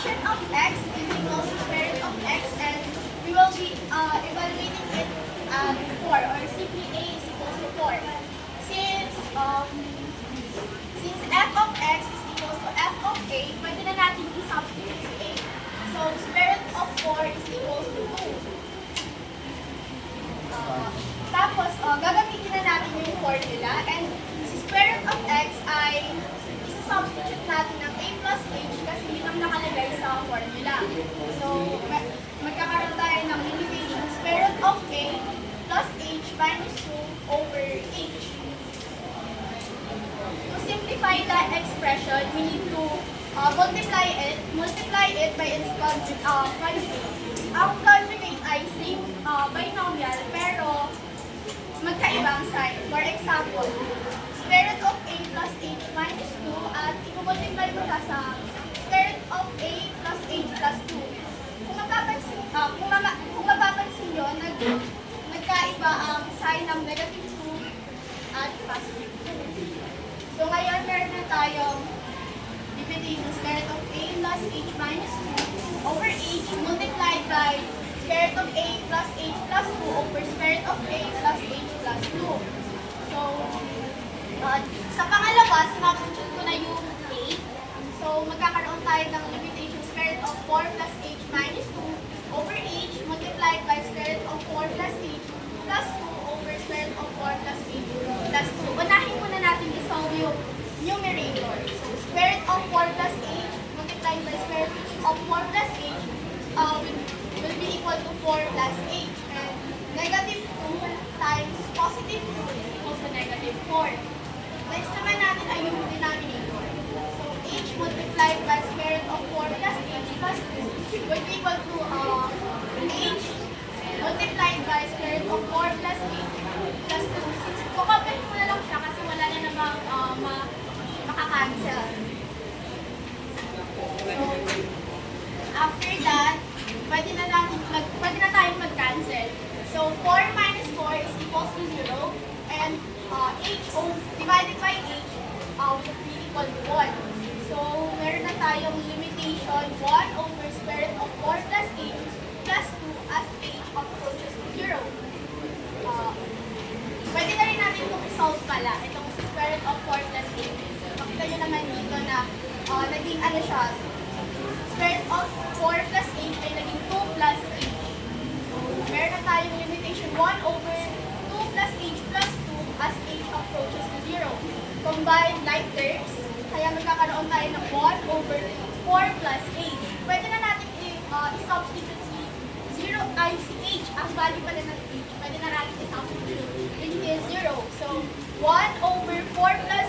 function of x is equals to square root of x, and we will be evaluating it at 4, or simply a is equals to 4. Since f of x is equals to f of a, pwede na natin i-substitute si a. So, square root of 4 is equals to 2. Tapos, gagamitin na natin yung formula, and si square root of x ay isa-substitute natin ng a plus h kasi yun ang nakalagay sa formula. So, magkakaroon tayo ng limitation square root of a plus h minus 2 over h. To simplify that expression, we need to multiply it by its conjugate. Ang conjugate ay same binomial pero magkaibang sign. For example, square root of a plus h minus 2 at i-multiply mo siya sa square root of a plus h plus 2. Kung mapapansin nyo, nagkaiba ang sign ng negative 2 at positive 2. So ngayon, meron na tayong division square root of a plus h minus 2 over h multiplied by square root of a plus h plus 2 over square root of a plus h plus 2. So, sa pangalawa, sinabstitute ko na yung a. So, magkakaroon tayo ng limitation square root of 4 plus h minus 2 over h multiplied by square root of 4 plus h plus 2 over square root of 4 plus h plus 2. Unahin muna natin i-solve yung numerator. So, square root of 4 plus h multiplied by square root of 4 plus h will be equal to 4 plus h. And negative 2 times positive 2 is equal to negative 4. Next naman natin ay yung denominator. So, h multiplied by square root of 4 plus h plus 2 will be equal to h multiplied by square root of 4 plus h plus 2. Since kukompare mo na lang siya kasi wala na namang makakancel. So, after that, pwede na tayong mag-cancel. So, 4 minus 4 is equals to 0, and h divided by h will be equal to 1. So, meron na tayong limitation 1 over square root of 4 plus h plus 2 as h approaches to 0. Pwede na rin natin itong solve pala, itong square root of 4 plus h. Makita nyo naman dito na naging ano siya, square root of 4 plus h ay naging 2 plus h. So, meron na tayong limitation 1 over 2 plus h plus 2 as h approaches to 0. Combine like terms, kaya magkakaroon tayo ng 1 over 4 plus h. Pwede na natin i-substitute si 0 times si h, ang value pala ng h, pwede na natin i-substitute, which is 0. So, 1 over 4 plus